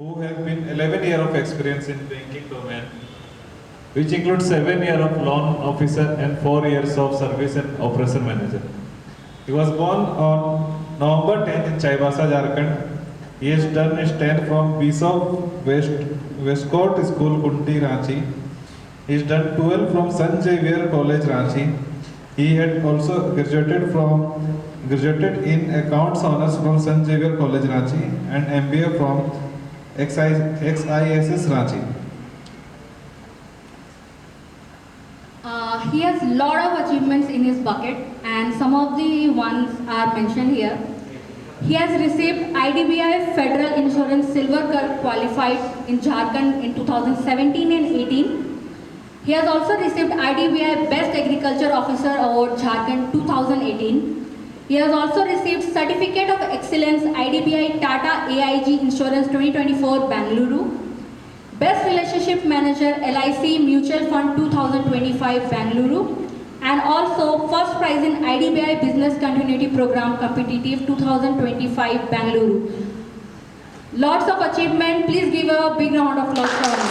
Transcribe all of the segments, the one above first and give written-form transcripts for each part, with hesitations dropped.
who have been 11 years of experience in banking domain, which includes 7 years of loan officer and 4 years of service and operation manager. He was born on November 10th in Chaibasa, Jharkhand. He has done his 10th from Bishop Westcourt School, Kunti, Ranchi. He has done 12 from St. Xavier College, Ranchi. He had also graduated in accounts honors from St. Xavier College, Ranchi, and MBA from XISS, Ranchi. He has a lot of achievements in his bucket, and some of the ones are mentioned here. He has received IDBI Federal Insurance Silver Qualified in Jharkhand in 2017 and 18. He has also received IDBI Best Agriculture Officer Award Jharkhand 2018. He has also received Certificate of Excellence IDBI Tata AIG Insurance 2024 Bangalore. Best Relationship Manager LIC Mutual Fund 2025 Bangalore, and also first prize in IDBI Business Continuity Program Competitive 2025 Bangalore. Lots of achievement. Please give a big round of applause for him.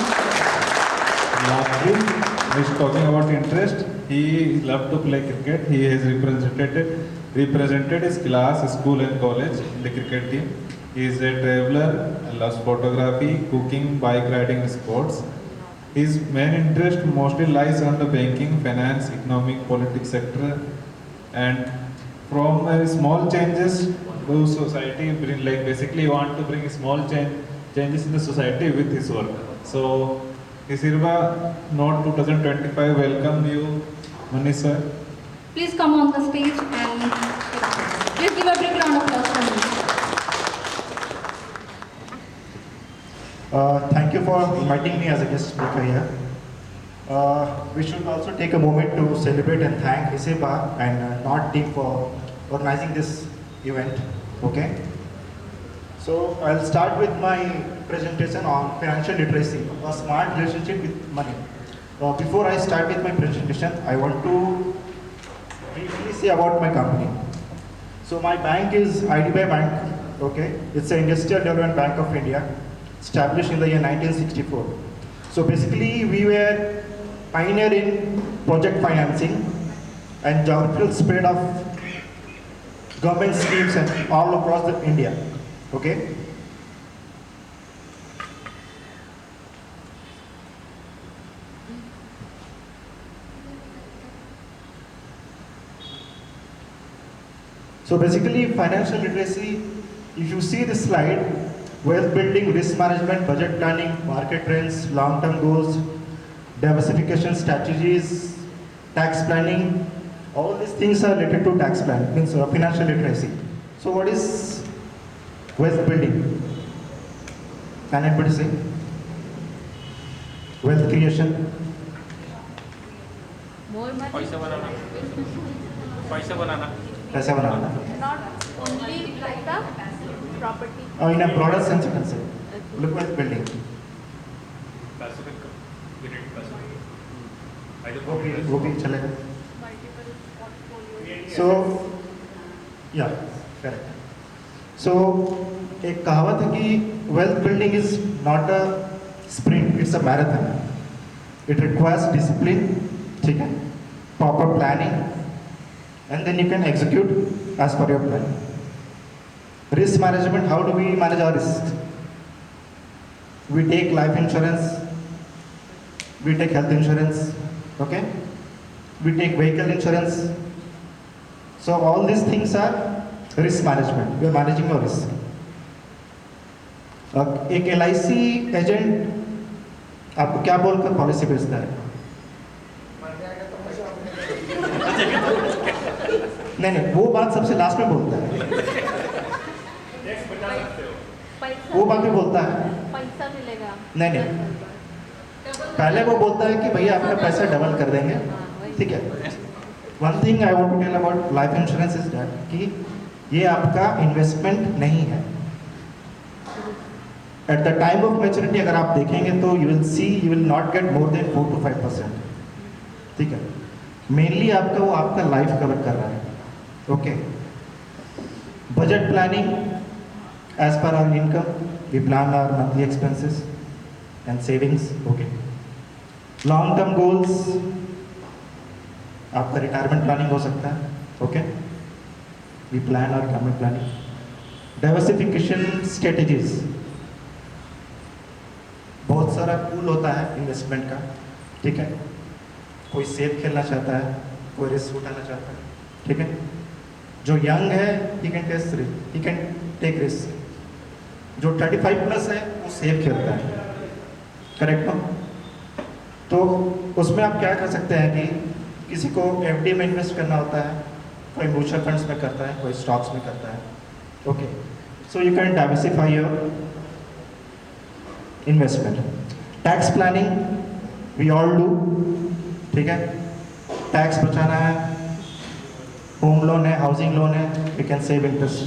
Lastly, he's talking about interest. He loved to play cricket. He has represented his class, school and college in the cricket team. He is a traveler, loves photography, cooking, bike riding, sports. His main interest mostly lies on the banking, finance, economic, politics sector, and from small changes to society, basically want to bring small changes in the society with his work. So, Isirva Note 2025 welcome you, Manish sir. Please come on the stage and please give a big round of applause for him. Thank you for inviting me as a guest speaker here. We should also take a moment to celebrate and thank Iseba and Nord team for organizing this event. Okay. So I'll start with my presentation on financial literacy, a smart relationship with money. Before I start with my presentation, I want to briefly say about my company. So my bank is IDBI Bank. Okay, it's an Industrial Development Bank of India, established in the year 1964. So basically, we were pioneer in project financing and geographical spread of government schemes and all across India. Okay. So basically, financial literacy, if you see this slide, wealth building, risk management, budget planning, market trends, long-term goals, diversification strategies, tax planning, all these things are related to tax plan, means financial literacy. So what is wealth building? Can anybody say? Wealth creation? पैसा बनाना पैसा बनाना पैसा बनाना. Not only like the property. In a broader sense, you can say. Look wealth building. Pacific unit Pacific वो भी चलेगा. Multiple portfolios. So, yeah, correct. So, एक कहावत है कि wealth building is not a sprint, it's a marathon. It requires discipline, ठीक है, proper planning, and then you can execute as per your plan. Risk management, how do we manage our risk? We take life insurance, we take health insurance, okay? We take vehicle insurance. So all these things are risk management. We are managing your risk. एक LIC agent आपको क्या बोलकर policy बेचता है? नहीं, वो बात सबसे लास्ट में बोलता है. पैसा वो बात भी बोलता है. पैसा मिलेगा. नहीं, पहले वो बोलता है कि भैया आपका पैसा डबल कर देंगे, ठीक है. One thing I want to tell about life insurance is that कि ये आपका इन्वेस्टमेंट नहीं है. At the time of maturity अगर आप देखेंगे तो you will not get more than 4 to 5%, ठीक है. मेनली आपका वो आपका लाइफ कवर कर रहा है. Okay. Budget planning As per our income, we plan our monthly expenses and savings. Okay. Long term goals, आपका रिटायरमेंट प्लानिंग हो सकता है. ओके, वी प्लान और रिटायरमेंट प्लानिंग. डाइवर्सिफिकेशन स्ट्रेटेजीज, बहुत सारा पूल होता है इन्वेस्टमेंट का. ठीक है, कोई सेफ खेलना चाहता है, कोई रिस्क उठाना चाहता है. ठीक है, जो यंग है ही कैन टेक रिस्क. जो 35 प्लस है वो सेफ खेलता है. करेक्ट हो? तो उसमें आप क्या कर सकते हैं कि किसी को एफडी में इन्वेस्ट करना होता है, कोई म्यूचुअल फंड्स में करता है, कोई स्टॉक्स में करता है. Okay, so you can diversify your investment. Tax planning we all do. ठीक है, टैक्स बचाना है, होम लोन है, हाउसिंग लोन है, we can save interest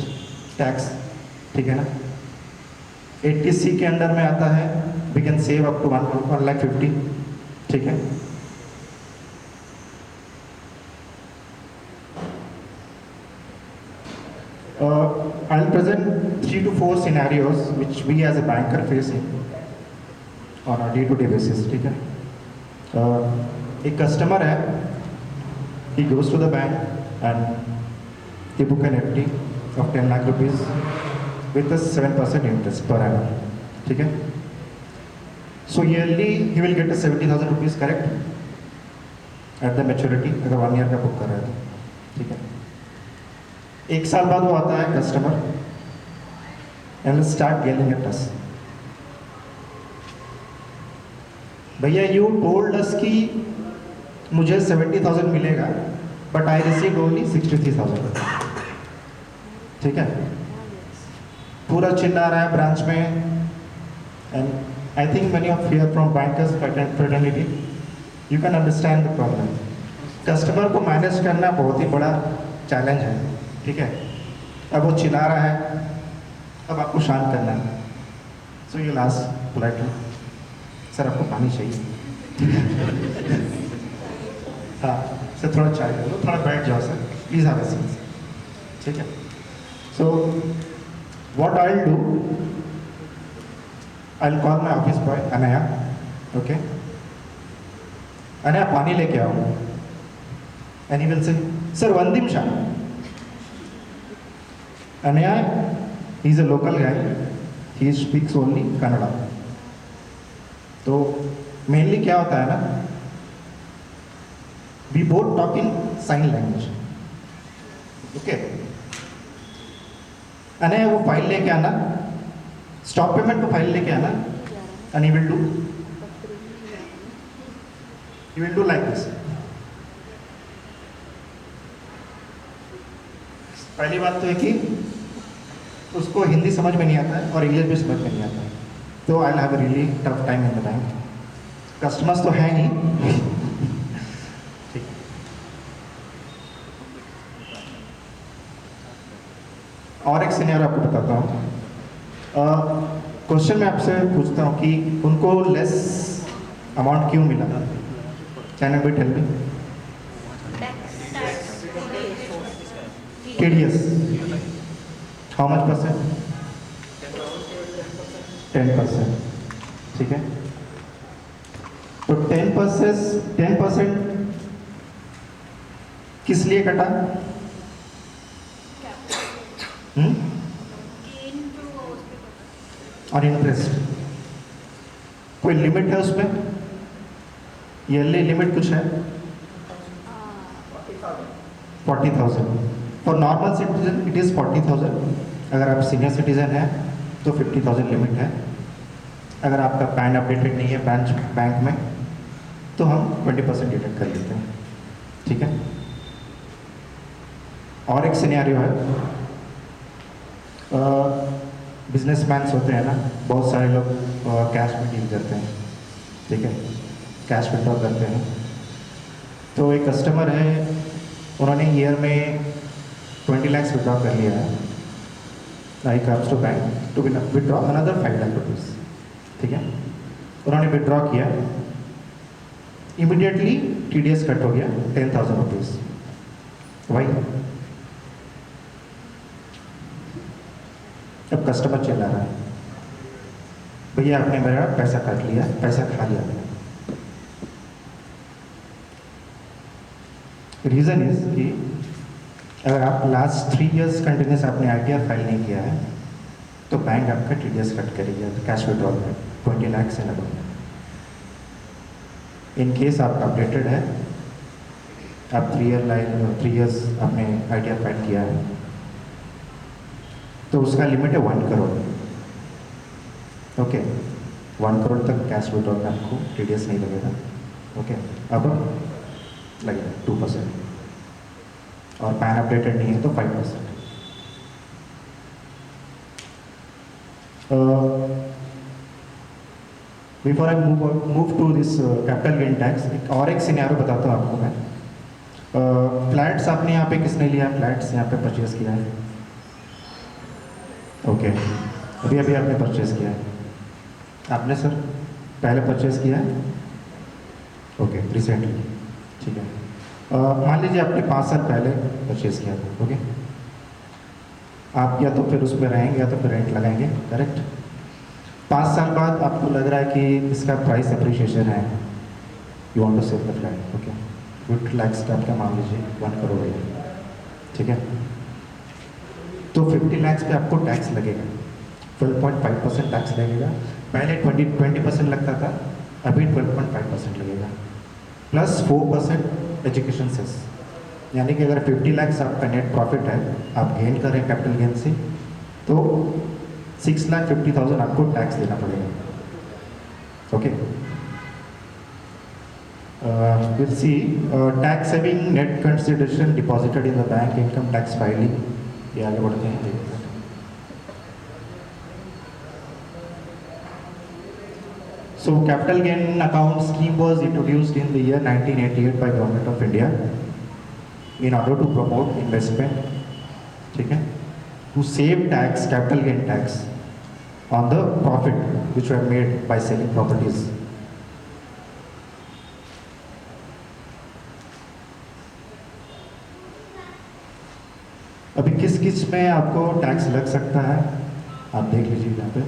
tax. ठीक है ना. 80C के अंडर में आता है, we can save up to 1,50,000. ठीक है. I'll present 3 to 4 scenarios which we as a banker facing on a day-to-day basis. ठीक है. एक कस्टमर है, he goes to the bank and he book an FD of 10 lakh rupees with a 7% interest per annum. ठीक है. So yearly he will get a 70,000 rupees, correct, at the maturity. अगर 1 year का book कर रहा है तो. ठीक है. एक साल बाद वो आता है customer and start yelling at us. भैया यू टोल्ड अस कि मुझे 70,000 मिलेगा बट आई रिसीव ओनली 63,000. ठीक है. पूरा चिल्ला रहा है ब्रांच में. And I think many of here from bankers fraternity, you can understand the problem. Customer को मैनेज करना बहुत ही बड़ा चैलेंज है. ठीक है. अब वो चिल्ला रहा है, अब आपको शांत करना है. So you last politely, sir आपको पानी चाहिए. हाँ सर थोड़ा चाय दे दो, थोड़ा बैठ जाओ sir, please have a seat. ठीक है. So what I will do, I will call my office boy Anaya. Okay, Anaya पानी लेके आओ. And he will say sir one निमिष. Anaya, he is a local guy. He speaks only Kannada. तो mainly क्या होता है ना, we both talk in sign language. Okay. अनया वो फाइल लेके आना, स्टॉप पेमेंट को फाइल लेके आना, and he will do like this. पहली बात तो है कि उसको हिंदी समझ में नहीं आता है और इंग्लिश भी समझ में नहीं आता है. तो I have a really tough time in the bank. Customers तो हैं ही. ठीक. और एक सिनेरियो आपको बताता हूँ. क्वेश्चन मैं आपसे पूछता हूँ कि उनको लेस अमाउंट क्यों मिला. Can you tell me? TDS. How much percent? 10%. ठीक है. तो 10% किस लिए कटा? और इंटरेस्ट कोई लिमिट है उसमें? ईयरली लिमिट कुछ है? 40,000. For normal citizen it is 40,000. अगर आप सीनियर सिटीजन हैं तो 50,000 लिमिट है. अगर आपका पैन अपडेटेड नहीं है बैंक में तो हम 20% डिडक्ट कर लेते हैं. ठीक है. और एक सिनेरियो है, बिजनेसमैन्स होते हैं ना, बहुत सारे लोग कैश में डील करते हैं. ठीक है, कैश विड्रॉ करते हैं. तो एक कस्टमर है, उन्होंने ईयर में 20 lakhs विड्रॉ कर लिया है. I comes to bank to withdraw another 5 lakh rupees. ठीक है. उन्होंने विड्रॉ किया, इमीडिएटली TDS कट हो गया 10,000 rupees. वाई? अब कस्टमर चिल्ला रहा है, भैया आपने मेरा पैसा काट लिया, पैसा खा लिया मैंने। रीज़न इज कि अगर आप लास्ट 3 इयर्स कंटिन्यूस आपने ITR फाइल नहीं किया है तो बैंक आपका TDS कट करेगा कैश विड्रॉल में 20 लाख से लगभग। इन केस आप अपडेटेड है, आप 3 इयर्स आपने ITR फाइल किया है तो उसका लिमिट है 1 करोड़। ओके, 1 करोड़ तक कैश विड्रॉल में आपको TDS नहीं लगेगा। ओके, अब लगेगा 2% और पैन अपडेटेड नहीं है तो 5%। Before I move to this capital gain tax, और एक सिनेरियो बताता हूँ आपको मैं। फ्लैट्स आपने यहाँ पे किसने लिया? फ्लैट्स यहाँ पे परचेज किया है। ओके, अभी अभी आपने परचेज किया है। आपने सर पहले परचेज किया है? ओके, रिसेंटली, ठीक है। मान लीजिए आपने 5 साल पहले परचेज किया था। ओके, आप या तो फिर उस पर रहेंगे या तो फिर रेंट लगाएंगे, करेक्ट। 5 साल बाद आपको लग रहा है कि इसका प्राइस अप्रिशिएशन है, you want to sell the flat. Okay, 50 lakh का आपका मान लीजिए 1 करोड़ है, ठीक है। तो 50 लाख पे आपको टैक्स लगेगा, 12.5% टैक्स लगेगा। पहले 20% लगता था, अभी 12.5% लगेगा, प्लस 4% एजुकेशन सेस। यानी कि अगर 50 लाख आपका नेट प्रॉफिट है, आप गेन कर रहे हैं कैपिटल गेन से, तो 6,50,000 आपको टैक्स देना पड़ेगा। Okay, will see tax saving net consideration deposited in the bank income tax filing. ये आगे बढ़ते हैं। So capital gain account scheme was introduced in the year 1988 by Government of India in order to promote investment, ठीक है, to save tax, capital gain tax on the profit which were made by selling properties. अभी किस किस में आपको tax लग सकता है आप देख लीजिए। यहाँ पे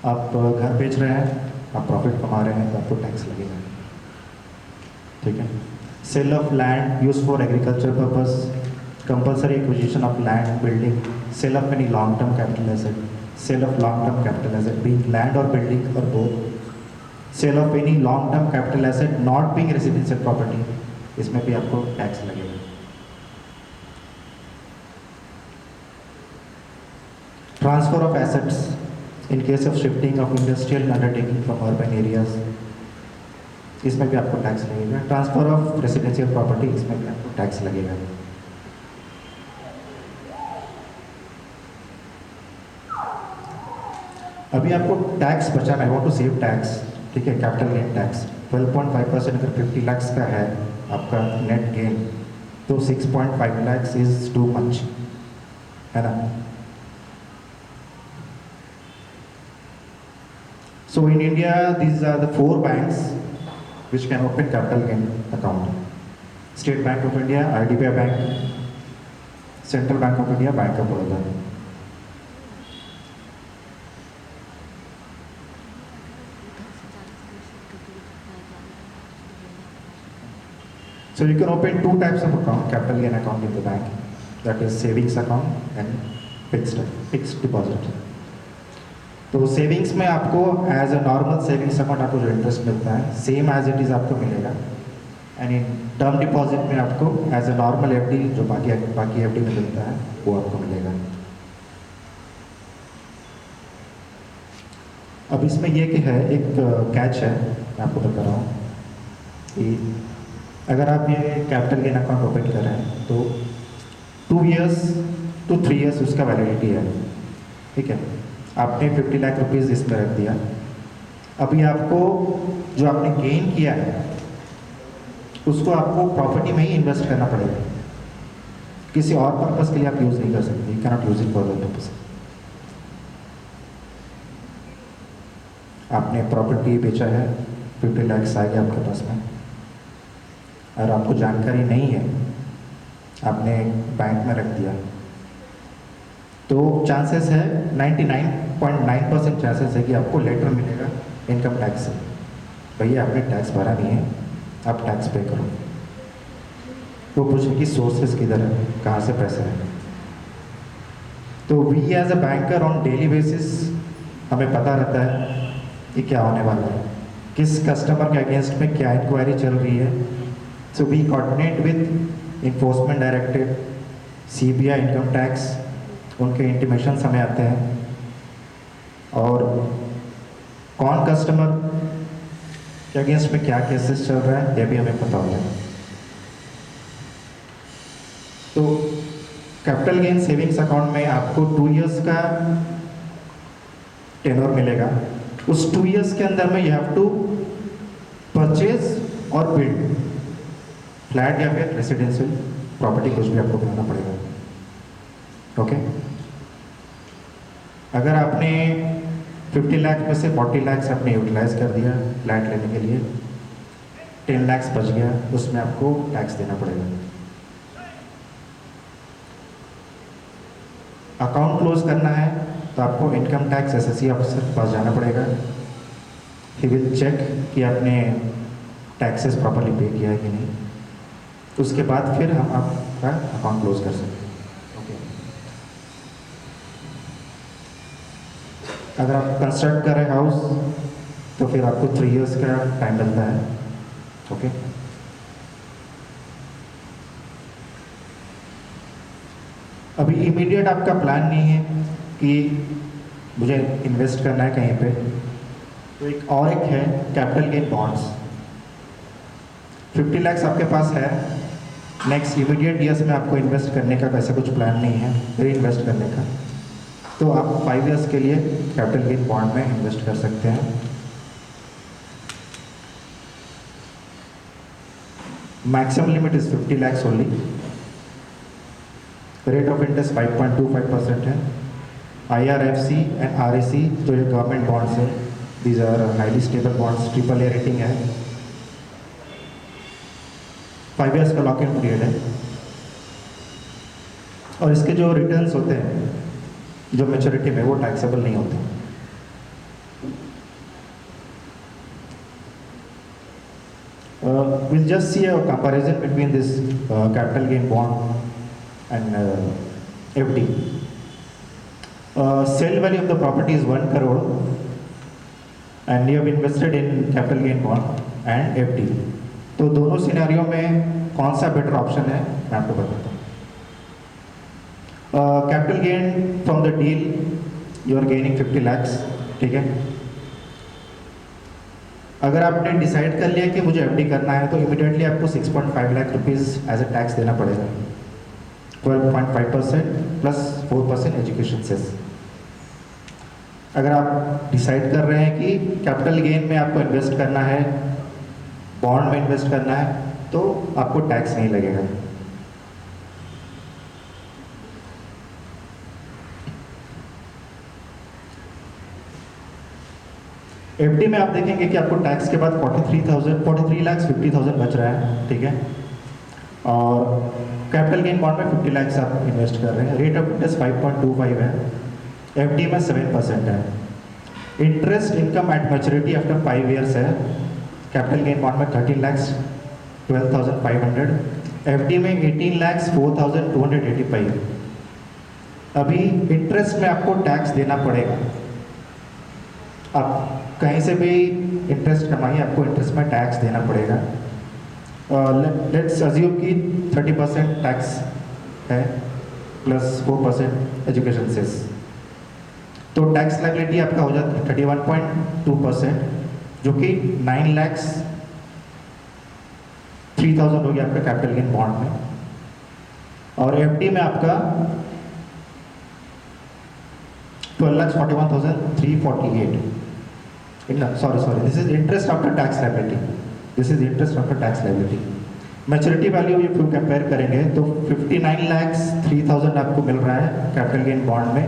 आप घर बेच रहे हैं, आप प्रॉफिट कमा रहे हैं तो आपको टैक्स लगेगा, ठीक है। Sale of land use for agriculture purpose, compulsory acquisition of land building, sale of any long term capital asset, sale of long term capital asset being land और बिल्डिंग और both, sale of any long term capital asset not being residential property, इसमें भी आपको tax लगेगा। Transfer of assets in case of shifting of industrial undertaking from urban areas, इसमें भी आपको tax लगेगा। ट्रांसफर ऑफ रेसिडेंशियल प्रॉपर्टी, इसमें भी आपको टैक्स लगेगा। अभी आपको टैक्स बचाना है, वांट टू सेव टैक्स, ठीक है। कैपिटल गेन टैक्स 12.5% अगर 50 लाख का है आपका नेट गेन, तो 6.5 लाख इज टू मच, है ना। So in India, these are the 4 banks which can open capital gain account: State Bank of India, IDBI Bank, Central Bank of India, Bank of Baroda. So you can open 2 types of account, capital gain account in the bank, that is savings account and fixed deposit. तो savings में आपको as a normal savings account आपको जो interest मिलता है same as it is आपको मिलेगा, and in term deposit में आपको एज अ नॉर्मल FD जो बाकी FD में मिलता है वो आपको मिलेगा। अब इसमें ये कि है एक कैच है, मैं आपको बता रहा हूँ कि अगर आप ये कैपिटल गेन अकाउंट ओपन कर रहे हैं तो 2 years to 3 years उसका वैलिडिटी है, ठीक है। आपने 50 लाख रुपीज़ इसमें रख दिया, अभी आपको जो आपने गेन किया है उसको आपको प्रॉपर्टी में ही इन्वेस्ट करना पड़ेगा, किसी और पर्पस के लिए आप यूज़ नहीं कर सकते, you cannot use it for that purpose. आपने प्रॉपर्टी बेचा है, 50 लाख आ गया आपके पास में, और आपको जानकारी नहीं है, आपने बैंक में रख दिया, तो चांसेस है 99.9% चांसेस है कि आपको लेटर मिलेगा इनकम टैक्स से, भैया आपने टैक्स भरा नहीं है, आप टैक्स पे करो। वो पूछे कि सोर्सेज किधर है, कहाँ से पैसे हैं। तो we as a banker on daily basis हमें पता रहता है कि क्या होने वाला है, किस कस्टमर के अगेंस्ट में क्या इंक्वायरी चल रही है। So we coordinate with enforcement directorate, CBI, income tax, उनके इंटीमेशंस हमें आते हैं, और कौन कस्टमर के अगेंस्ट में क्या केसेस चल रहा है ये भी हमें पता होता है। तो कैपिटल गेन सेविंग्स अकाउंट में आपको 2 इयर्स का टेनर मिलेगा। उस 2 इयर्स के अंदर में यू हैव टू परचेज और बिल्ड फ्लैट या फिर रेसिडेंशियल प्रॉपर्टी, कुछ भी आपको बनाना पड़ेगा। ओके, अगर आपने 50 लाख में से 40 लाख आपने यूटिलाइज कर दिया फ्लैट लेने के लिए, 10 लाख बच गया, उसमें आपको टैक्स देना पड़ेगा। अकाउंट क्लोज करना है तो आपको इनकम टैक्स एसएससी ऑफिसर के पास जाना पड़ेगा। ही विल चेक कि आपने टैक्सेस प्रॉपर्ली पे किया है कि नहीं, तो उसके बाद फिर हम आपका अकाउंट क्लोज कर सकते हैं। ओके, अगर आप कंस्ट्रक्ट कर रहे हैं हाउस तो फिर आपको 3 इयर्स का टाइम मिलता है। ओके, अभी इमीडिएट आपका प्लान नहीं है कि मुझे इन्वेस्ट करना है कहीं पे, तो एक है कैपिटल गेन बॉन्ड्स। 50 लाख आपके पास है, नेक्स्ट इमीडिएट ईयर्स में आपको इन्वेस्ट करने का वैसे कुछ प्लान नहीं है, री इन्वेस्ट करने का, तो आप 5 इयर्स के लिए कैपिटल गेन बॉन्ड में इन्वेस्ट कर सकते हैं। Maximum limit is 50 lakhs only. Rate of interest 5.25% है। IRFC एंड REC जो ये गवर्नमेंट बॉन्ड्स है, these are highly stable bonds, AAA rating है। 5 इयर्स का लॉक इन पीरियड है, और इसके जो रिटर्न्स होते हैं जो मैच्योरिटी में, वो टैक्सेबल नहीं होते। We'll just see a comparison between this capital gain bond and FD. Sale value of the property is 1 crore and you have invested in capital gain bond and FD. तो दोनों scenario में कौन सा better option है मैं आपको बताता हूँ। Capital gain from the deal you are gaining 50 lakhs, ठीक है। अगर आपने डिसाइड कर लिया कि मुझे एफडी करना है तो इमीडिएटली आपको 6.5 lakh rupees as a tax देना पड़ेगा। 12.5% प्लस 4% एजुकेशन सेस। अगर आप डिसाइड कर रहे हैं कि कैपिटल गेन में आपको इन्वेस्ट करना है, बॉन्ड में इन्वेस्ट करना है, तो आपको टैक्स नहीं लगेगा। एफडी में आप देखेंगे कि आपको टैक्स के बाद 43 लाख 50,000 बच रहा है, ठीक है। और कैपिटल गेन बॉन्ड में 50 लाख आप इन्वेस्ट कर रहे हैं। रेट ऑफ इंटरेस्ट 5.25 है, एफडी में 7% है। Interest income at maturity after 5 years है। कैपिटल गेन बॉन्ड में 13 लाख 12,500, एफडी में 18 लाख 4,285। अभी इंटरेस्ट में आपको टैक्स देना पड़ेगा। आप कहीं से भी इंटरेस्ट कमाइए, आपको इंटरेस्ट में टैक्स देना पड़ेगा। लेट्स अज्यूम कि 30% टैक्स है प्लस 4% एजुकेशन सेस, तो टैक्स लायबिलिटी आपका हो जाता है 31.2%, जो कि 9 लाख 3,000 हो गया आपका कैपिटल गेन बॉन्ड में। और एफडी में आपका 12,41,348। Sorry, this is interest after tax liability. This is interest after tax liability. Maturity value if you compare करेंगे तो 59 लाख 3,000 आपको मिल रहा है कैपिटल गेन बॉन्ड में,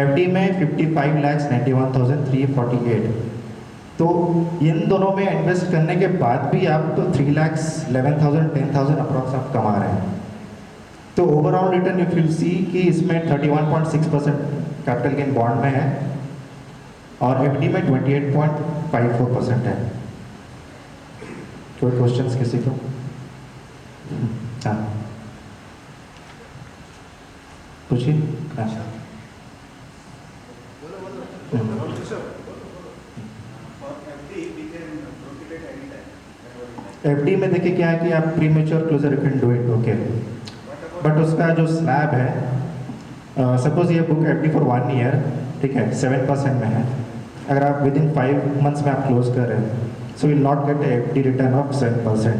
एफडी में 55 लाख 91,348। तो इन दोनों में इन्वेस्ट करने के बाद भी आप तो 3 लाख 11,000 10,000 अप्रॉक्स आप कमा रहे हैं। तो तो overall return if you see कि इसमें 31.6% कैपिटल गेन बॉन्ड में है और एफडी में 28.54% है। कोई क्वेश्चंस किसी को? हाँ पूछिए। हाँ एफडी में देखिए क्या है कि आप premature closure can do it, okay, but उसका जो स्लैब है, सपोज ये बुक एफडी फॉर 1 ईयर, ठीक है, 7% में है, अगर आप विद इन 5 मंथ्स में आप क्लोज कर रहे हैं, so will not gate FD return of 7%।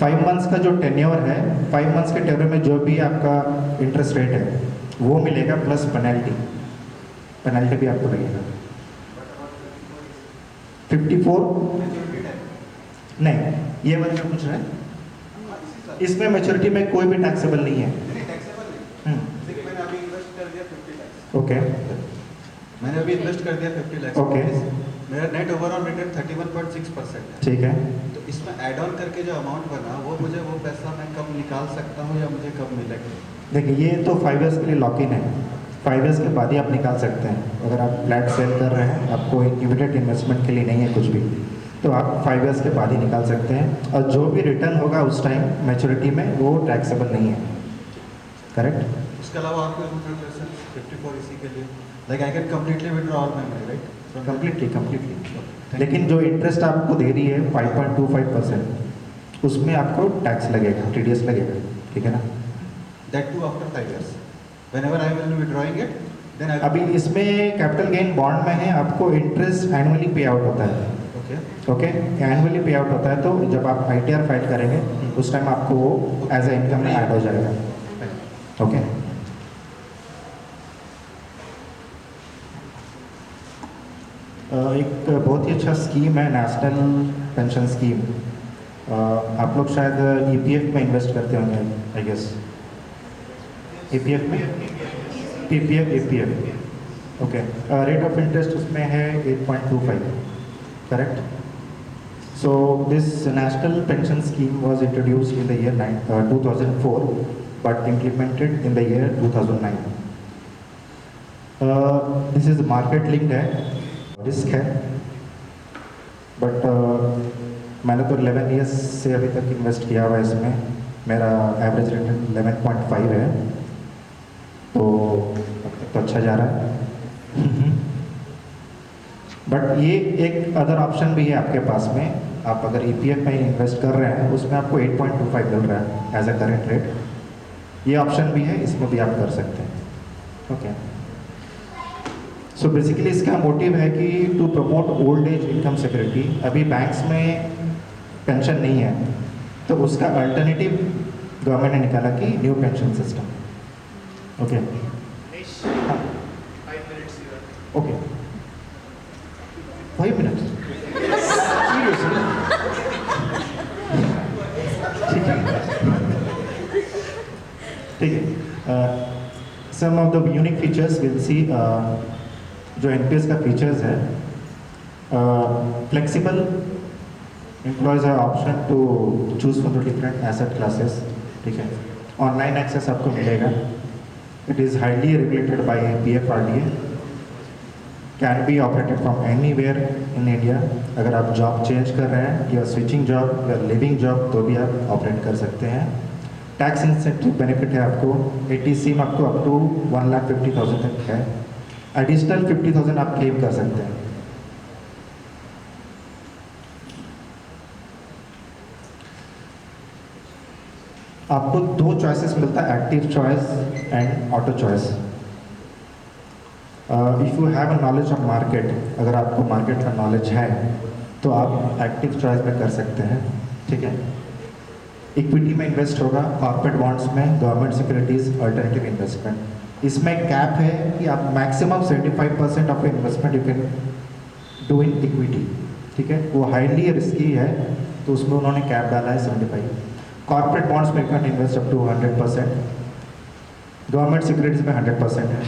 5 months का जो टेन्योर है, 5 मंथ्स के टेन्योर में जो भी आपका इंटरेस्ट रेट है वो मिलेगा प्लस पेनल्टी भी आपको लगेगा। 54 नहीं, ये वाला जो पूछ रहे हैं इसमें मैच्योरिटी में कोई भी टैक्सेबल नहीं है। ओके, मैंने अभी इन्वेस्ट कर दिया 50 लाख। ओके, मेरा नेट ओवरऑल रिटर्न 31.6% है। ठीक है। तो इसमें ऐड ऑन करके जो अमाउंट बना वो मुझे वो पैसा मैं कब निकाल सकता हूँ या मुझे कब मिलेगा? देखिए ये तो 5 इयर्स के लिए लॉक इन है, 5 इयर्स के बाद ही आप निकाल सकते हैं। अगर आप फ्लैट सेल कर रहे हैं, आपको इमीडिएट इन्वेस्टमेंट के लिए नहीं है कुछ भी, तो आप 5 इयर्स के बाद ही निकाल सकते हैं और जो भी रिटर्न होगा उस टाइम मैच्योरिटी में वो टैक्सेबल नहीं है। करेक्ट। इसके अलावा आपको 54 इसी के लिए like I can completely withdraw all my money, right? Completely. लेकिन जो इंटरेस्ट आपको दे रही है 5.25%, उसमें आपको टैक्स लगेगा, टीडीएस लगेगा, ठीक है ना? That too after 5 years whenever I will be withdrawing it then I अभी इसमें कैपिटल गेन बॉन्ड में है, आपको इंटरेस्ट एनुअली पे आउट होता है। ओके, एनुअली पे आउट होता है, तो जब आप आईटीआर फाइल करेंगे उस टाइम आपको वो एज ए इनकम में ऐड हो जाएगा। ओके, एक बहुत ही अच्छा स्कीम है नेशनल पेंशन स्कीम। आप लोग शायद ईपीएफ में इन्वेस्ट करते होंगे, आई गेस। ईपीएफ में PPF EPF, okay. Rate of interest उसमें है 8.25, correct? So this national pension scheme was introduced in the year 2004 but implemented in the year 2009. This is market linked है, risk है, but मैंने तो 11 years से अभी तक इन्वेस्ट किया हुआ है इसमें। मेरा एवरेज रिटर्न 11.5 है, तो अब तक तो अच्छा जा रहा है। बट ये एक अदर ऑप्शन भी है आपके पास में। आप अगर ईपीएफ में इन्वेस्ट कर रहे हैं उसमें आपको 8.25 मिल रहा है एज अ करेंट रेट। ये ऑप्शन भी है, इसमें भी आप कर सकते हैं। ओके, सो बेसिकली इसका मोटिव है कि to promote old age income security. अभी बैंक्स में पेंशन नहीं है, तो उसका अल्टरनेटिव गवर्नमेंट ने निकाला कि new pension system. Okay, okay, 5 minutes seriously? ठीक है। Some of the unique features will see. जो एनपीएस का फीचर्स है, flexible employees have option to choose from the different asset classes, ठीक है। ऑनलाइन एक्सेस आपको मिलेगा। It is highly regulated by PFRDA, can be operated from anywhere in India. अगर आप job change कर रहे हैं या स्विचिंग जॉब या लिविंग जॉब, तो भी आप ऑपरेट कर सकते हैं। टैक्स इंसेंटिव बेनिफिट है आपको। एटीसी में आपको अप टू 1,50,000 तक है। एडिशनल 50,000 आप क्लेम कर सकते हैं। आपको 2 चॉइसेस मिलता है, active choice and auto choice. If you have a knowledge of market, अगर आपको मार्केट का नॉलेज है तो आप एक्टिव चॉइस में कर सकते हैं, ठीक है। इक्विटी में इन्वेस्ट होगा, कॉर्पोरेट बॉन्ड्स में, गवर्नमेंट सिक्योरिटीज, अल्टरनेटिव इन्वेस्टमेंट। इसमें कैप है कि आप maximum 75% of investment you can do in equity, ठीक है। वो हाईली रिस्की है, तो उसमें उन्होंने कैप डाला है 75। कॉर्पोरेट बॉन्ड्स में you can invest up to 100%, government securities में 100% है,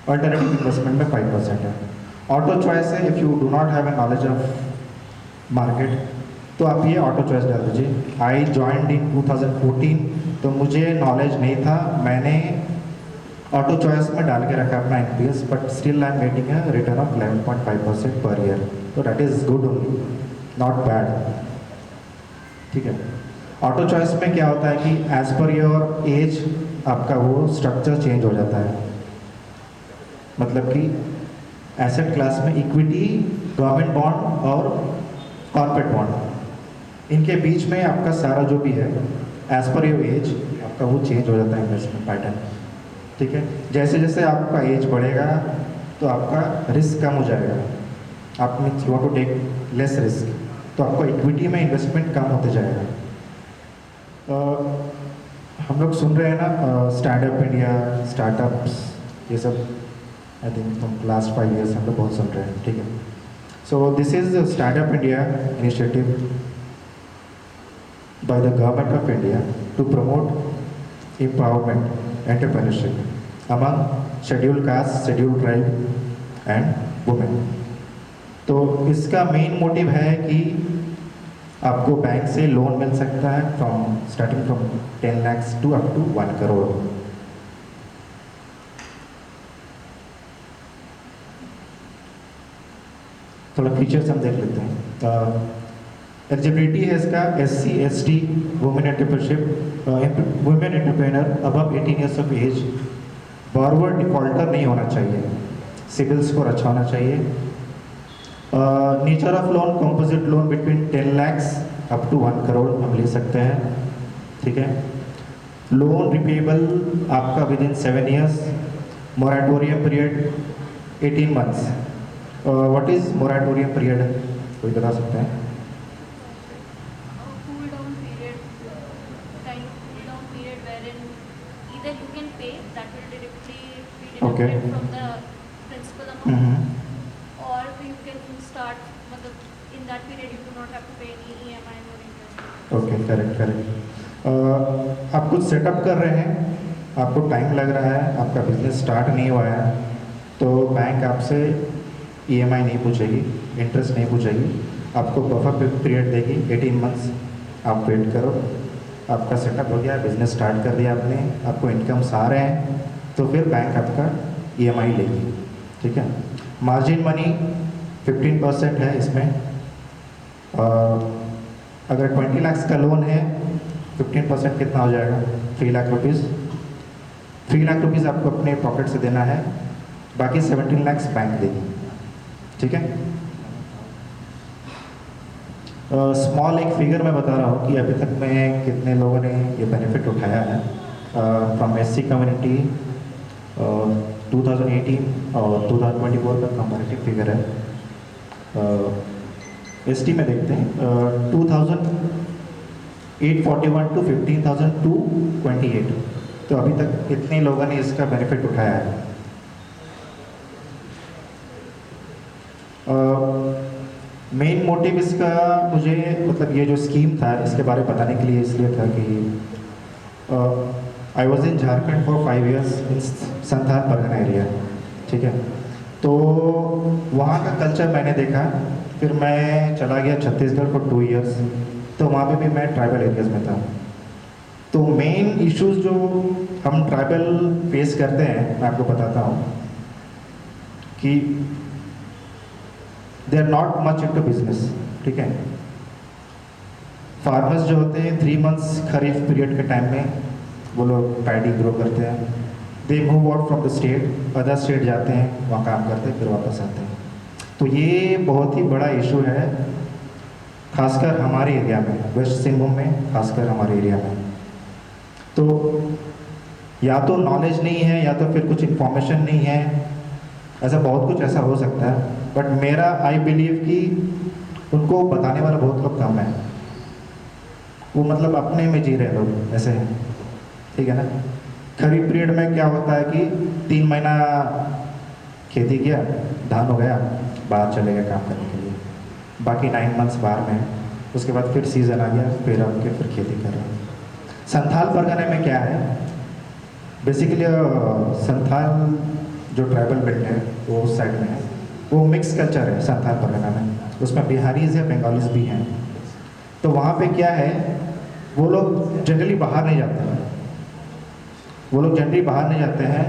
अल्टरनेटिव इन्वेस्टमेंट में 5% है। ऑटो चॉइस है, if you do not have a knowledge of market, तो आप ये ऑटो चॉइस डाल दीजिए। आई ज्वाइंड इन 2014, तो मुझे नॉलेज नहीं था, मैंने ऑटो चॉइस में डाल के रखा अपना NPS, but still I am getting a return of 11.5% per year, तो that is good only, not bad. ठीक है। ऑटो चॉइस में क्या होता है कि एज पर योर एज आपका वो स्ट्रक्चर चेंज हो जाता है, मतलब कि एसेट क्लास में इक्विटी, गवर्नमेंट बॉन्ड और कॉर्पोरेट बॉन्ड, इनके बीच में आपका सारा जो भी है एज पर योर एज आपका वो चेंज हो जाता है इन्वेस्टमेंट पैटर्न। ठीक है। जैसे जैसे आपका एज बढ़ेगा तो आपका रिस्क कम हो जाएगा, आप means you want to take less risk, तो आपको इक्विटी में इन्वेस्टमेंट कम होते जाएगा। हम लोग सुन रहे हैं ना स्टार्टअप इंडिया, स्टार्टअप्स, ये सब I think from last 5 years हम लोग बहुत सुन रहे हैं। ठीक है। So this is startup India initiative by the government of India to promote empowerment, entrepreneurship among scheduled caste, scheduled tribe and women। तो इसका मेन मोटिव है कि आपको बैंक से लोन मिल सकता है starting from 10 lakhs to up to 1 crore। थोड़ा फीचर्स हम देख लेते हैं। एलिजिबिलिटी है इसका SC ST women entrepreneurship, women entrepreneur above 18 years of age, borrower defaulter नहीं होना चाहिए, सिविल स्कोर अच्छा होना चाहिए। Nature of loan composite loan between 10 lakhs up to 1 crore हम ले सकते हैं। ठीक है। लोन रिपेबल आपका within 7 years, moratorium period 18 months। What is moratorium period, कोई बता सकते हैं? Cool down period, kind of cool down period wherein either you can pay, that will directly be deducted Okay. from the principal amount, or you can start, मतलब in that period you do not have to pay any EMI or interest। Okay, correct correct. आप कुछ setup कर रहे हैं, आपको time लग रहा है, आपका बिजनेस स्टार्ट नहीं हुआ है, तो बैंक आपसे EMI नहीं पूछेगी, इंटरेस्ट नहीं पूछेगी, आपको बफर पीरियड देगी 18 months। आप वेट करो, आपका सेटअप हो गया, बिजनेस स्टार्ट कर दिया आपने, आपको इनकम्स आ रहे हैं, तो फिर बैंक आपका EMI लेगी। ठीक है। मार्जिन मनी 15% है इसमें। अगर 20 lakhs का लोन है, 15% कितना हो जाएगा? 3 lakh रुपीज़। 3 lakh रुपीज़ आपको अपने पॉकेट से देना है, बाकी 17 lakhs बैंक देगी। ठीक है। स्मॉल एक फिगर मैं बता रहा हूँ कि अभी तक में कितने लोगों ने ये बेनिफिट उठाया है फ्रॉम SC कम्युनिटी। 2018 और 2024 का कंपैरेटिव फिगर है। ST में देखते हैं 2,841 to 15,228, तो अभी तक इतने लोगों ने इसका बेनिफिट उठाया है। मेन मोटिव इसका मुझे मतलब ये जो स्कीम था इसके बारे में बताने के लिए इसलिए था कि I was in Jharkhand for 5 years in Santhal Pargana area. ठीक है। तो वहाँ का कल्चर मैंने देखा, फिर मैं चला गया छत्तीसगढ़ फॉर 2 years, तो वहाँ पे भी मैं ट्राइबल एरियाज में था। तो मेन इश्यूज जो हम ट्राइबल फेस करते हैं मैं आपको बताता हूँ कि they are not much into business. ठीक है। फार्मर्स जो होते हैं 3 months खरीफ पीरियड के टाइम में वो लोग पैडी ग्रो करते हैं, they move out from the state, other state जाते हैं, वहाँ काम करते हैं, फिर वापस आते हैं। तो ये बहुत ही बड़ा इशू है, खासकर हमारे एरिया में, वेस्ट सिंहभूम में, खासकर हमारे एरिया में। तो या तो नॉलेज नहीं है या तो फिर कुछ इन्फॉर्मेशन नहीं है, ऐसा बहुत कुछ ऐसा हो सकता है, बट मेरा आई बिलीव कि उनको बताने वाला बहुत लोग कम है, वो मतलब अपने में जी रहे लोग ऐसे हैं। ठीक है ना। खरीफ पीरियड में क्या होता है कि 3 महीना खेती किया, धान हो गया, बाहर चले गए काम करने के लिए, बाकी 9 months बाहर में, उसके बाद फिर सीज़न आ गया, फिर आके फिर खेती कर रहे हैं। संथाल परगना में क्या है, बेसिकली संथाल जो ट्राइबल बेल्ट है वो उस साइड में है, वो मिक्स कल्चर है संथाल परगना में, उसमें बिहारीज है, बंगालीज भी हैं। तो वहाँ पे क्या है, वो लोग जनरली बाहर नहीं जाते हैं, वो लोग जनरली बाहर नहीं जाते हैं।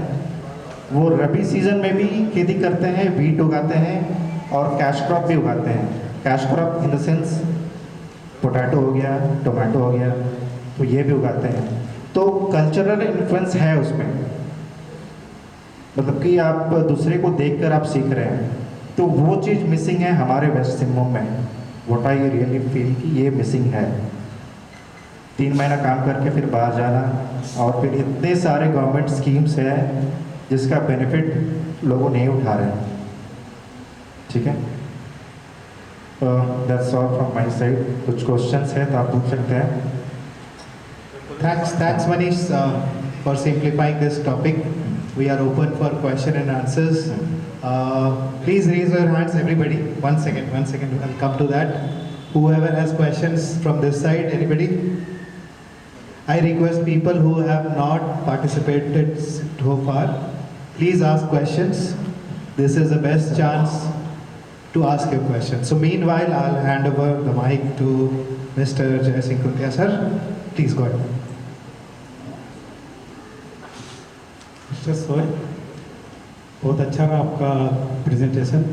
वो रबी सीजन में भी खेती करते हैं, वीट उगाते हैं और कैश क्रॉप भी उगाते हैं। Cash crop in the sense potato हो गया, टोमेटो हो गया, तो ये भी उगाते हैं। तो कल्चरल इन्फ्लुएंस है उसमें, मतलब कि आप दूसरे को देखकर आप सीख रहे हैं, तो वो चीज़ मिसिंग है हमारे वेस्ट सिंहभूम में। व्हाट आई रियली फील कि ये मिसिंग है। 3 महीना काम करके फिर बाहर जाना, और फिर इतने सारे गवर्नमेंट स्कीम्स हैं जिसका बेनिफिट लोगों नहीं उठा रहे हैं। ठीक है, that's all from my side. कुछ क्वेश्चंस है तो आप पूछ सकते हैं। Thanks Manish for simplifying this topic. We are open for question and answers. Please raise your hands, everybody. One second. I'll come to that. Whoever has questions from this side, anybody? I request people who have not participated so far, please ask questions. This is the best chance to ask your question. So meanwhile, I'll hand over the mic to Mr. Jai Singh Kuntia sir. Please go ahead. Mister सोय, बहुत अच्छा रहा आपका presentation.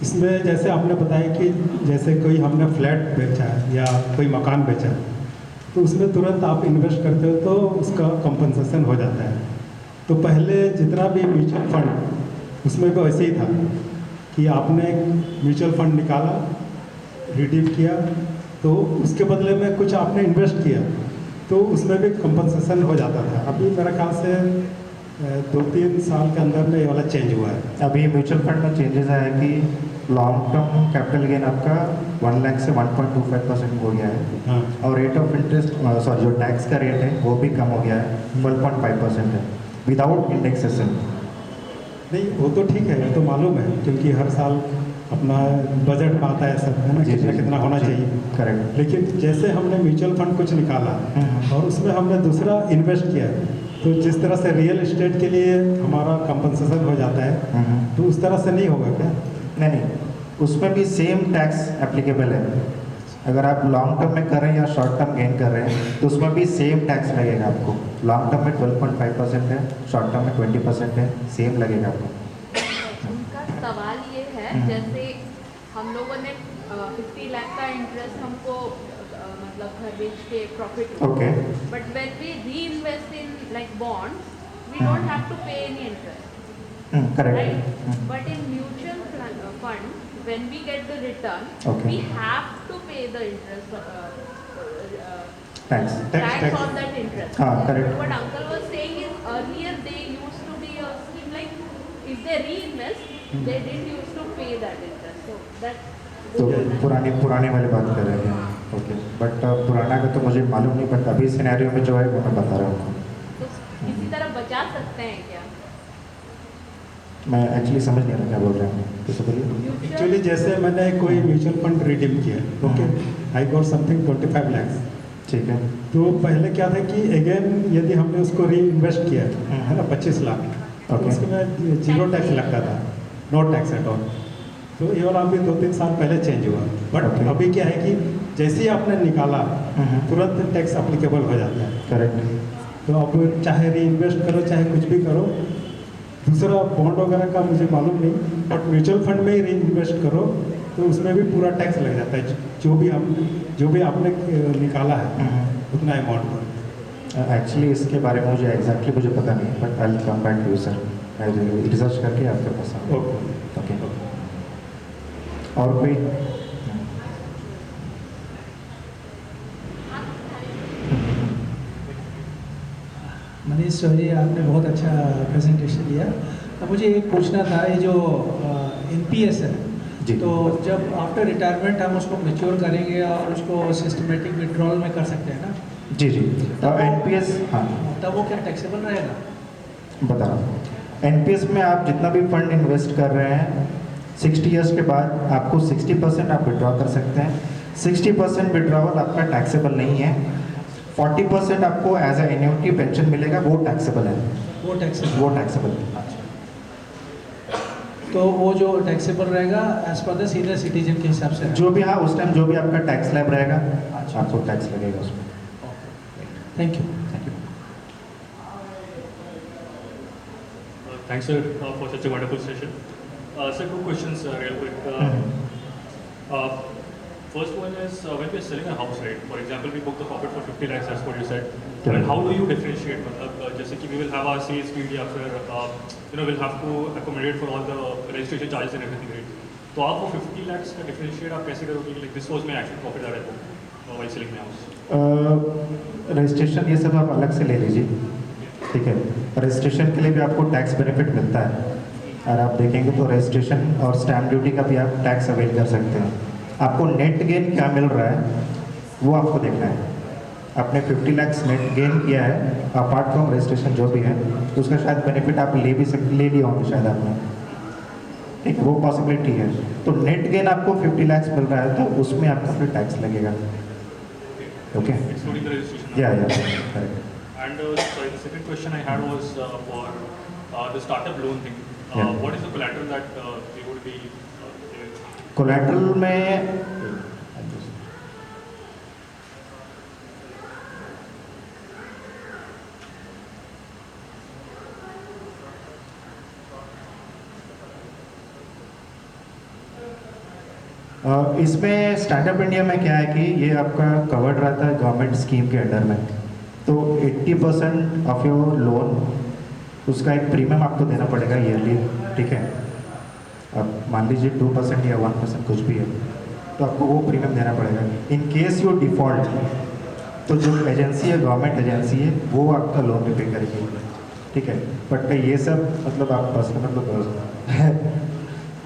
इसमें जैसे आपने बताया कि जैसे कोई हमने फ्लैट बेचा है या कोई मकान बेचा है, तो उसमें तुरंत आप इन्वेस्ट करते हो तो उसका कंपनसेशन हो जाता है। तो पहले जितना भी म्यूचुअल फंड, उसमें भी वैसे ही था कि आपने म्यूचुअल फंड निकाला, रिडीम किया, तो उसके बदले में कुछ आपने इन्वेस्ट किया, तो उसमें भी कंपनसेशन हो जाता था। अभी मेरे ख्याल से 2-3 साल के अंदर में ये वाला चेंज हुआ है। अभी म्यूचुअल फंड में चेंजेस आया कि लॉन्ग टर्म कैपिटल गेन आपका 1 लाख से 1.25% हो गया है। हाँ। और रेट ऑफ इंटरेस्ट, सॉरी, जो टैक्स का रेट है वो भी कम हो गया है, 12.5% है विदाउट इंडेक्सेशन। नहीं, वो तो ठीक है, वो तो मालूम है, क्योंकि हर साल अपना बजट में आता है सब, है ना, कितना होना चाहिए। करेक्ट। लेकिन जैसे हमने म्यूचुअल फंड कुछ निकाला और उसमें हमने दूसरा इन्वेस्ट किया, तो जिस तरह से रियल एस्टेट के लिए हमारा कंपनसेशन हो जाता है, तो उस तरह से नहीं होगा क्या? नहीं, उसमें भी सेम टैक्स एप्लीकेबल है। अगर आप लॉन्ग टर्म में कर रहे हैं या शॉर्ट टर्म गेन कर रहे हैं, तो उसमें भी सेम टैक्स लगेगा आपको। लॉन्ग टर्म में 12.5% है, शॉर्ट टर्म में 20% है, सेम लगेगा आपको। उनका सवाल ये है, जैसे हम लोगों ने 50 लाख का इंटरेस्ट हमको मतलब घर बेच के profit, okay, but when we reinvest in like bonds, we don't have to pay any interest, correct. right? But in mutual fund, when we get the return, Okay. we have to pay the interest, Thanks. tax on that interest. हाँ, correct. What uncle was saying is earlier they used to be a scheme like if they reinvest, they didn't used to pay that interest. So that. तो पुराने वाली बात कर रहे हैं। Okay, but पुराना का तो मुझे मालूम नहीं, बट अभी सिनेरियो में जो है वो मैं बता रहा हूँ। तो किसी तरह बचा सकते हैं क्या? मैं एक्चुअली समझ नहीं रहा क्या बोल रहे हैं, कैसे बोलिए। एक्चुअली जैसे मैंने कोई म्यूचुअल फंड रिडीम किया, okay, I got something 25 lakh. ठीक है। तो पहले क्या था कि अगेन यदि हमने उसको री इन्वेस्ट किया है ना 25 लाख, तो Okay. उसमें 0 टैक्स लगता था, नो टैक्स एट ऑल। तो ये वाला अभी 2-3 साल पहले चेंज हुआ, बट Okay. अभी क्या है कि जैसे ही आपने निकाला तुरंत टैक्स अप्लीकेबल हो जाता है। करेक्ट। तो अब चाहे री इन्वेस्ट करो चाहे कुछ भी करो, दूसरा बॉन्ड वगैरह का मुझे मालूम नहीं, बट म्यूचुअल फंड में ही री इन्वेस्ट करो तो उसमें भी पूरा टैक्स लग जाता है, जो भी आपने निकाला है उतना अमाउंट पर। एक्चुअली इसके बारे में मुझे एग्जैक्टली मुझे पता नहीं, but I will come back to you sir, मैं रिसर्च करके आपके पास आऊँ। ओके। ओके, और कोई? मनीष जी, आपने बहुत अच्छा प्रेजेंटेशन दिया। अब मुझे एक पूछना था, ये जो एनपीएस है, जी। तो जब आफ्टर रिटायरमेंट हम उसको मैच्योर करेंगे और उसको सिस्टमेटिक विड्रॉल में कर सकते हैं ना? जी जी। एनपीएस, हाँ, तब वो क्या टैक्सेबल रहेगा? बता रहा हूँ। एनपीएस में आप जितना भी फंड इन्वेस्ट कर रहे हैं, 60 इयर्स के बाद आपको 60% आप विड्रॉ कर सकते हैं। 60% विड्रॉवल आपका टैक्सेबल नहीं है। 40% आपको एज ए एन्युटी पेंशन मिलेगा, वो टैक्सेबल है। वो टैक्सेबल। वो टैक्सेबल है। तो वो जो टैक्सेबल रहेगा as per the senior citizen के हिसाब से। जो भी, हाँ, उस टाइम जो भी आपका टैक्स स्लैब रहेगा, आपको टैक्स लगेगा उसमें। Thank you. Thanks, sir, for such a wonderful session. Sir, two questions real quick. First one is when we are selling a house, right? For example, we book the profit for 50 lakhs, that's what you said. And how do you differentiate? Just like we will have our sales fee या फिर we'll have to accommodate for all the registration charges and everything, right? तो आप वो 50 lakhs का differentiate आप कैसे करोगे? Like this was my actual profit that I booked while selling my house. Registration ये सब आप अलग से ले लीजिए, ठीक है। रजिस्ट्रेशन के लिए भी आपको टैक्स बेनिफिट मिलता है, और आप देखेंगे तो रजिस्ट्रेशन और स्टैम्प ड्यूटी का भी आप टैक्स अवेल कर सकते हैं। आपको नेट गेन क्या मिल रहा है वो आपको देखना है। आपने 50 लाख नेट गेन किया है अपार्ट फ्रॉम रजिस्ट्रेशन जो भी है, तो उसका शायद बेनिफिट आप ले लिए होंगे शायद आपने, ठीक, वो पॉसिबिलिटी है। तो नेट गेन आपको 50 लाख मिल रहा है, तो उसमें आपका फिर टैक्स लगेगा। Okay, Excluding the registration. या correct. And sorry, the second question I had was for the startup loan thing. Yeah. What is the collateral that we would be giving? Collateral में इसमें स्टार्टअप इंडिया में क्या है कि ये आपका covered रहता है गवर्नमेंट स्कीम के अंडर में, तो 80% ऑफ योर लोन उसका एक प्रीमियम आपको देना पड़ेगा ईयरली, ठीक है। अब मान लीजिए 2% या 1% कुछ भी है, तो आपको वो प्रीमियम देना पड़ेगा। इन केस यू डिफ़ॉल्ट, तो जो एजेंसी है, गवर्नमेंट एजेंसी है, वो आपका लोन पे पे करेगी, ठीक है। बट ये सब मतलब आप पर्सनल मतलब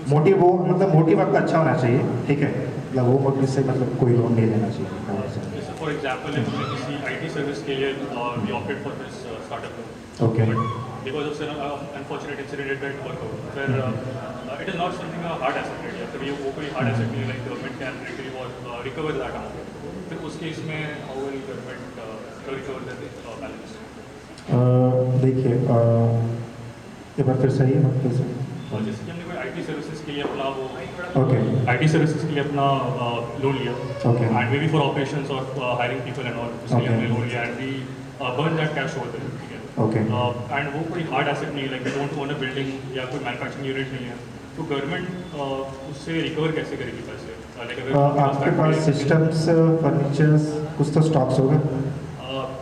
मोटिव, वो मतलब मोटिव आपका अच्छा होना चाहिए, ठीक है। मतलब वो मोटिव से मतलब कोई लोन नहीं लेना चाहिए। For example, if you see IT service के लिए we opted for this startup loan. Okay. But because of some unfortunate incident it didn't work out. Where it is not something a hard asset, right? या फिर ये वो कोई hard asset नहीं है, like government can actually recover that amount. फिर उस case में how will government recover the balance? देखिए, एक बार फिर सही है, फिर से। और जैसे कि हमने कोई IT सर्विसेज के लिए अपना वो ओके, IT सर्विसेज के लिए अपना लोन लिया, okay, and maybe for operations or hiring people and all, उसके लिए हमने लोन लिया and we burn that cash over there, ठीक है। ओके, and वो कोई हार्ड एसेट नहीं है, like we don't own a building या कोई मैन्युफैक्चरिंग यूनिट नहीं है, तो गवर्नमेंट उससे रिकवर कैसे करेगी पैसे? Like अगर आपके पास सिस्टम्स, फर्नीचर्स, कुछ तो स्टॉक्स होगा,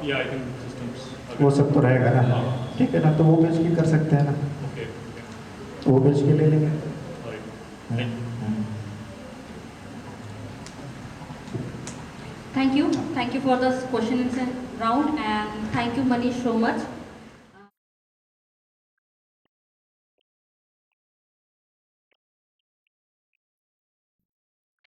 या आई थिंक सिस्टम्स वो सब तो रहेगा ना, ठीक है ना, तो वो बेच के कर सकते हैं ना, ओके तो वो बेच के ले लेंगे। Thank you for this question and answer round, and thank you Manish so much.